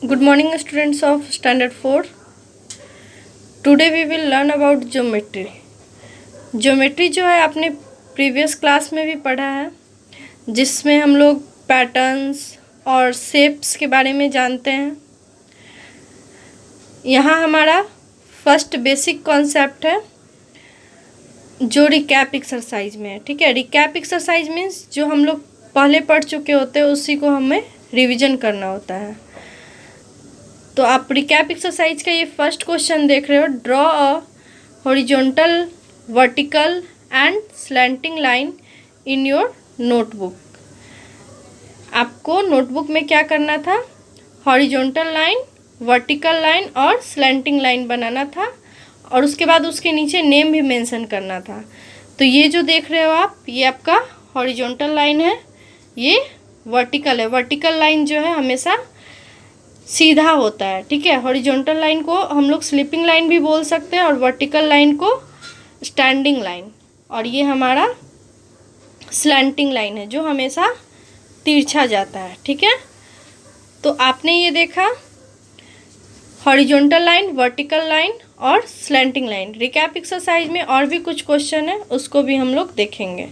Good morning, students of Standard 4. Today we will learn about geometry. Geometry जो है आपने previous class में भी पढ़ा है, जिसमें हम लोग पैटर्न्स और शेप्स के बारे में जानते हैं। यहाँ हमारा फर्स्ट बेसिक कॉन्सेप्ट है जो रिकैप एक्सरसाइज में है। ठीक है, रिकैप एक्सरसाइज मीन्स जो हम लोग पहले पढ़ चुके होते हैं उसी को हमें रिवीजन करना होता है। तो आप रिकैप एक्सरसाइज का ये फर्स्ट क्वेश्चन देख रहे हो, draw a horizontal, vertical and slanting line in your notebook. आपको नोटबुक में क्या करना था, हॉरिजॉन्टल लाइन, वर्टिकल लाइन और स्लैंटिंग लाइन बनाना था, और उसके बाद उसके नीचे नेम भी मेंशन करना था। तो ये जो देख रहे हो आप, ये आपका हॉरिजॉन्टल लाइन है, ये वर्टिकल है। वर्टिकल लाइन जो है हमेशा सीधा होता है। ठीक है, हॉरिजॉन्टल लाइन को हम लोग स्लीपिंग लाइन भी बोल सकते हैं और वर्टिकल लाइन को स्टैंडिंग लाइन, और ये हमारा स्लैंटिंग लाइन है जो हमेशा तिरछा जाता है। ठीक है, तो आपने ये देखा हॉरिजॉन्टल लाइन, वर्टिकल लाइन और स्लैंटिंग लाइन। रिकैप एक्सरसाइज में और भी कुछ क्वेश्चन है, उसको भी हम लोग देखेंगे।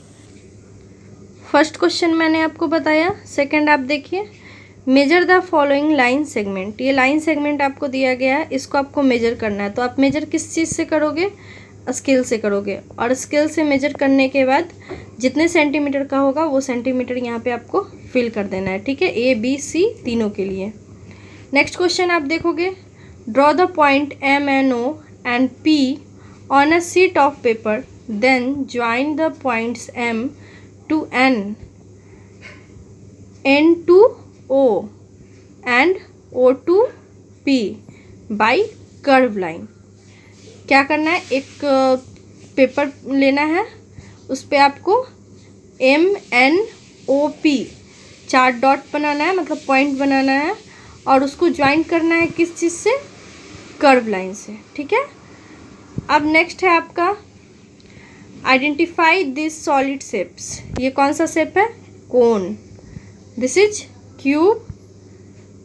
फर्स्ट क्वेश्चन मैंने आपको बताया, सेकंड आप देखिए, measure the following line segment. ये लाइन सेगमेंट आपको दिया गया है, इसको आपको मेजर करना है। तो आप मेजर किस चीज़ से करोगे, स्केल से करोगे, और स्केल से मेजर करने के बाद जितने सेंटीमीटर का होगा वो सेंटीमीटर यहाँ पे आपको फिल कर देना है। ठीक है, ए बी सी तीनों के लिए। नेक्स्ट क्वेश्चन आप देखोगे, draw the point M N O and P on a sheet of paper, then join the points M to N, N to O and O to P by curve line. क्या करना है, एक paper लेना है, उस पर आपको MNOP 4 dot बनाना है, मतलब पॉइंट बनाना है, और उसको ज्वाइन करना है किस चीज़ से, कर्व लाइन से। ठीक है, अब नेक्स्ट है आपका आइडेंटिफाई दिस सॉलिड शेप्स। ये कौन सा शेप है, cone. This is cube,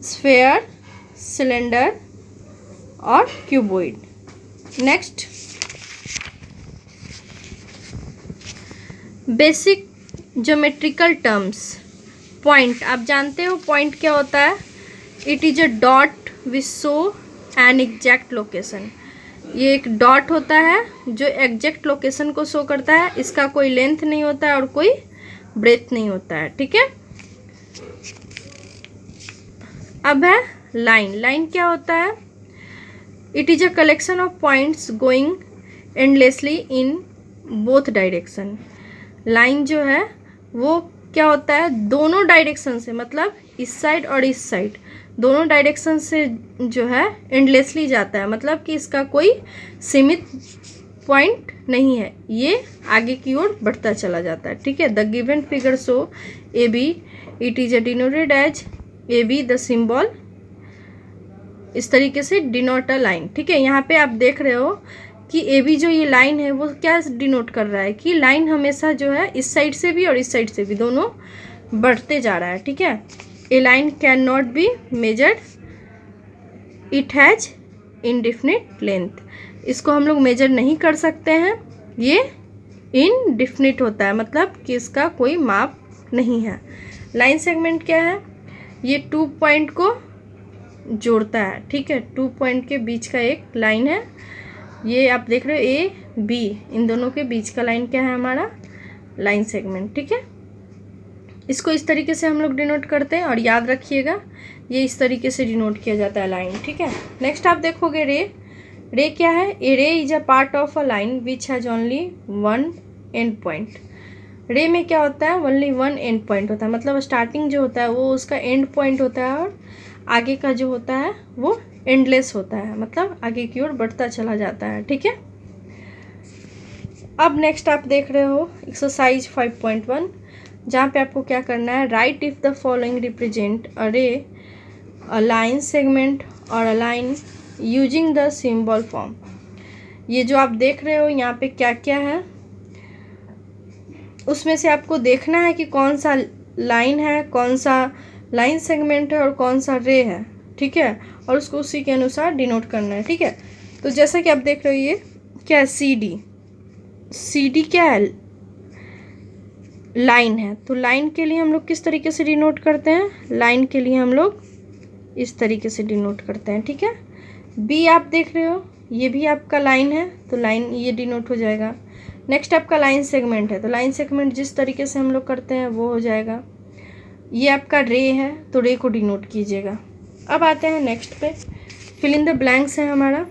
sphere, cylinder और cuboid. Next, basic geometrical terms. Point आप जानते हो, पॉइंट क्या होता है, it is a dot which show an exact location. ये एक डॉट होता है जो एग्जैक्ट लोकेशन को शो करता है। इसका कोई लेंथ नहीं होता है और कोई ब्रेथ नहीं होता है। ठीक है, अब है लाइन। लाइन क्या होता है, it is a collection of points going endlessly in both direction. Line जो है वो क्या होता है, दोनों डायरेक्शन से, मतलब इस साइड और इस साइड, दोनों डायरेक्शन से जो है एंडलेसली जाता है, मतलब कि इसका कोई सीमित पॉइंट नहीं है, ये आगे की ओर बढ़ता चला जाता है। ठीक है, the given figure show A B, it is a denoted as A B the symbol, इस तरीके से डिनोट अ लाइन। ठीक है, यहाँ पे आप देख रहे हो कि ए बी जो ये लाइन है वो क्या डिनोट कर रहा है कि लाइन हमेशा जो है इस साइड से भी और इस साइड से भी दोनों बढ़ते जा रहा है। ठीक है, a line cannot be measured, it has indefinite length. इसको हम लोग मेजर नहीं कर सकते हैं, ये इनडिफिनिट होता है, मतलब कि इसका कोई माप नहीं है। लाइन सेगमेंट क्या है, ये 2 पॉइंट को जोड़ता है। ठीक है, 2 पॉइंट के बीच का एक लाइन है, ये आप देख रहे हो ए बी, इन दोनों के बीच का लाइन क्या है, हमारा लाइन सेगमेंट। ठीक है, इसको इस तरीके से हम लोग डिनोट करते हैं, और याद रखिएगा ये इस तरीके से डिनोट किया जाता है लाइन। ठीक है, नेक्स्ट आप देखोगे रे। रे क्या है, ए रे is a part of a line which has only 1 and point. रे में क्या होता है, ओनली 1 एंड पॉइंट होता है, मतलब स्टार्टिंग जो होता है वो उसका एंड पॉइंट होता है, और आगे का जो होता है वो एंडलेस होता है, मतलब आगे की ओर बढ़ता चला जाता है। ठीक है, अब नेक्स्ट आप देख रहे हो एक्सरसाइज 5.1, जहाँ पे आपको क्या करना है, right if the following represent a रे, अ लाइन सेगमेंट और a line using the symbol form. ये जो आप देख रहे हो यहाँ पे क्या क्या है, उसमें से आपको देखना है कि कौन सा लाइन है, कौन सा लाइन सेगमेंट है और कौन सा रे है। ठीक है, और उसको उसी के अनुसार डिनोट करना है। ठीक है, तो जैसा कि आप देख रहे हो ये क्या है, सी डी क्या है, लाइन है। तो लाइन के लिए हम लोग किस तरीके से डिनोट करते हैं, लाइन के लिए हम लोग इस तरीके से डिनोट करते हैं। ठीक है, बी आप देख रहे हो ये भी आपका लाइन है, तो लाइन ये डिनोट हो जाएगा। नेक्स्ट आपका लाइन सेगमेंट है, तो लाइन सेगमेंट जिस तरीके से हम लोग करते हैं वो हो जाएगा। ये आपका रे है, तो रे को डिनोट कीजिएगा। अब आते हैं नेक्स्ट पे, फिल इन द ब्लैंक्स है हमारा।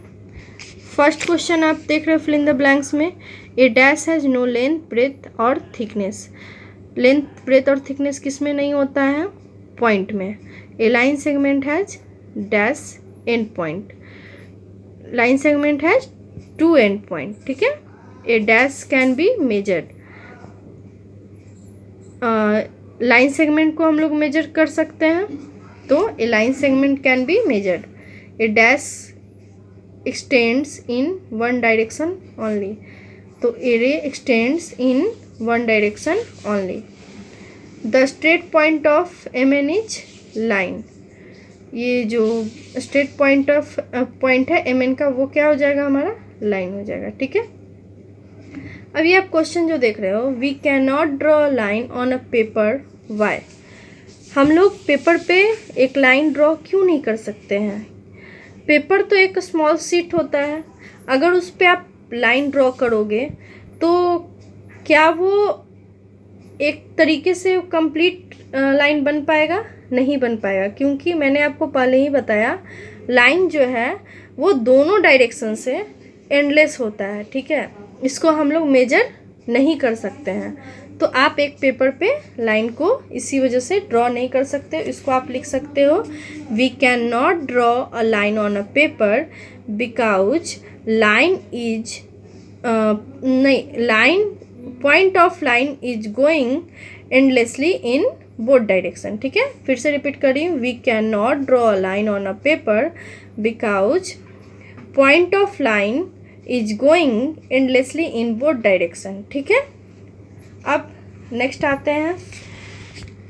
फर्स्ट क्वेश्चन आप देख रहे हो फिल इन द ब्लैंक्स में, a dash has no length breadth और थिकनेस। लेंथ ब्रेथ और थिकनेस किस में नहीं होता है, पॉइंट में। A line segment has dash end point, line segment has 2 end point. ठीक है, a dash can be measured, line segment को हम लोग मेजर कर सकते हैं, तो a line segment can be measured. A dash extends in one direction only, तो a ray x tends in one direction only. The straight point of M N is line, ये जो स्ट्रेट पॉइंट है M N का वो क्या हो जाएगा, हमारा लाइन हो जाएगा। ठीक है, अब ये आप क्वेश्चन जो देख रहे हो, we can not draw line on a paper, why. हम लोग पेपर पे एक लाइन ड्रॉ क्यों नहीं कर सकते हैं, पेपर तो एक स्मॉल शीट होता है, अगर उस पर आप लाइन ड्रॉ करोगे तो क्या वो एक तरीके से कंप्लीट लाइन बन पाएगा, नहीं बन पाएगा, क्योंकि मैंने आपको पहले ही बताया लाइन जो है वो दोनों डायरेक्शन से एंडलेस होता है। ठीक है, इसको हम लोग मेजर नहीं कर सकते हैं, तो आप एक पेपर पे लाइन को इसी वजह से ड्रॉ नहीं कर सकते। इसको आप लिख सकते हो, we can not draw a line on a paper because line is line point of line is going endlessly in both direction. ठीक है, फिर से रिपीट कर रही हूँ, we can not draw a line on a paper because point of line is going endlessly in both direction. ठीक है, अब नेक्स्ट आते हैं,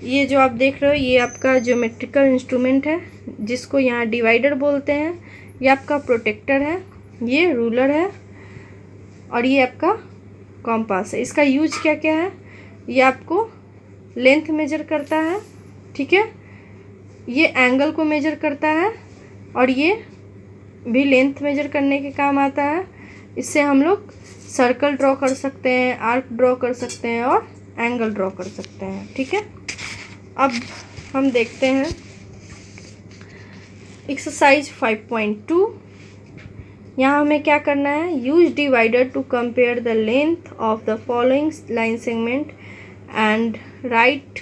ये जो आप देख रहे हो ये आपका ज्योमेट्रिकल इंस्ट्रूमेंट है, जिसको यहाँ डिवाइडर बोलते हैं। ये आपका प्रोटेक्टर है, ये रूलर है, और ये आपका कॉम्पास है। इसका यूज क्या क्या है, ये आपको लेंथ मेजर करता है। ठीक है, ये एंगल को मेजर करता है, और ये भी लेंथ मेजर करने के काम आता है। इससे हम लोग सर्कल ड्रॉ कर सकते हैं, आर्क ड्रॉ कर सकते हैं, और एंगल ड्रॉ कर सकते हैं। ठीक है, अब हम देखते हैं एक्सरसाइज 5.2। यहाँ हमें क्या करना है, use divider to compare the length of the following line segment and write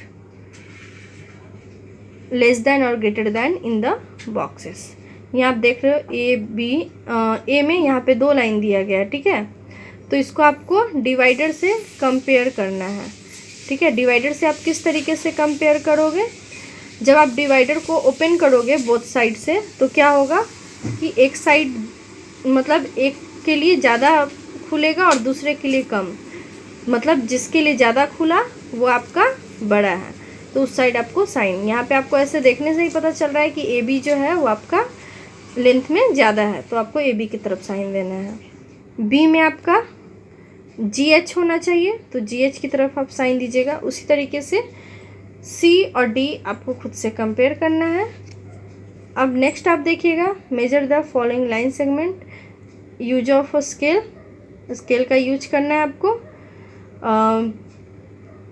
less than और greater than in the boxes. यहाँ आप देख रहे हो ए बी, ए में यहाँ पे 2 लाइन दिया गया है। ठीक है, तो इसको आपको डिवाइडर से कंपेयर करना है। ठीक है, डिवाइडर से आप किस तरीके से कंपेयर करोगे, जब आप डिवाइडर को ओपन करोगे बोथ साइड से, तो क्या होगा कि एक साइड मतलब एक के लिए ज़्यादा खुलेगा और दूसरे के लिए कम, मतलब जिसके लिए ज़्यादा खुला वो आपका बड़ा है, तो उस साइड आपको साइन, यहाँ पे आपको ऐसे देखने से ही पता चल रहा है कि ए बी जो है वो आपका लेंथ में ज़्यादा है, तो आपको ए बी की तरफ साइन देना है। बी में आपका जी एच होना चाहिए, तो जी एच की तरफ आप साइन दीजिएगा। उसी तरीके से सी और डी आपको खुद से कंपेयर करना है। अब नेक्स्ट आप देखिएगा, measure the following line segment, use of scale, scale का यूज करना है आपको,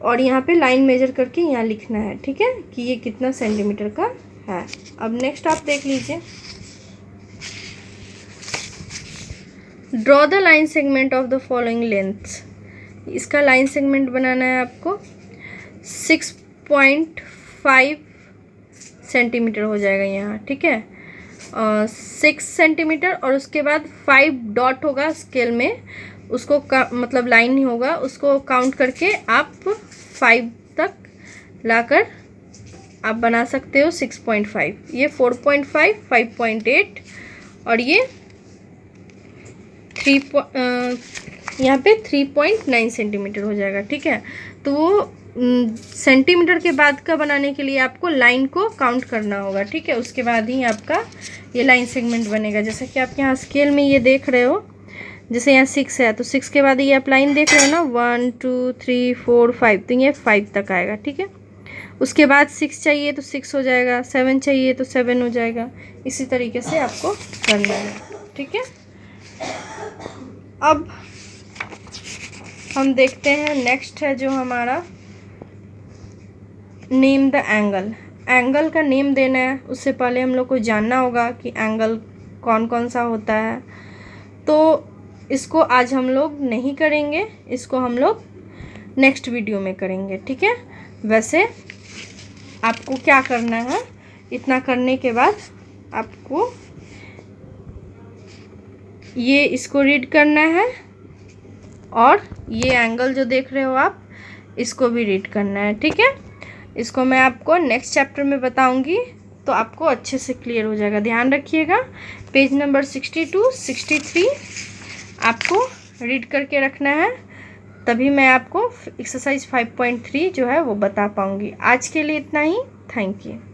और यहाँ पे लाइन मेजर करके यहाँ लिखना है। ठीक है, कि ये कितना सेंटीमीटर का है। अब नेक्स्ट आप देख लीजिए, draw the line segment of the following lengths. इसका लाइन सेगमेंट बनाना है आपको, 6.5 सेंटीमीटर हो जाएगा यहाँ। ठीक है, 6 सेंटीमीटर, और उसके बाद 5 डॉट होगा स्केल में, उसको मतलब लाइन ही होगा, उसको काउंट करके आप 5 तक लाकर आप बना सकते हो 6.5। ये 4.5, 5.8, और ये 3 यहाँ पे 3.9 सेंटीमीटर हो जाएगा। ठीक है, तो वो सेंटीमीटर के बाद का बनाने के लिए आपको लाइन को काउंट करना होगा, ठीक है। उसके बाद ही आपका ये लाइन सेगमेंट बनेगा। जैसे कि आप यहाँ स्केल में ये देख रहे हो, जैसे यहाँ 6 है तो 6 के बाद ये आप लाइन देख रहे हो ना, 1 2 3 4 5, तो ये 5 तक आएगा, ठीक है। उसके बाद 6 चाहिए तो 6 हो जाएगा, 7 चाहिए तो 7 हो जाएगा। इसी तरीके से आपको करना है, ठीक है। अब हम देखते हैं नेक्स्ट है जो हमारा नेम द एंगल। एंगल का नेम देना है, उससे पहले हम लोग को जानना होगा कि एंगल कौन कौन सा होता है। तो इसको आज हम लोग नहीं करेंगे, इसको हम लोग नेक्स्ट वीडियो में करेंगे, ठीक है। वैसे आपको क्या करना है, इतना करने के बाद आपको ये इसको रीड करना है और ये एंगल जो देख रहे हो आप इसको भी रीड करना है, ठीक है। इसको मैं आपको नेक्स्ट चैप्टर में बताऊंगी तो आपको अच्छे से क्लियर हो जाएगा। ध्यान रखिएगा, पेज नंबर 62 63 आपको रीड करके रखना है, तभी मैं आपको एक्सरसाइज 5.3 जो है वो बता पाऊंगी। आज के लिए इतना ही। Thank you.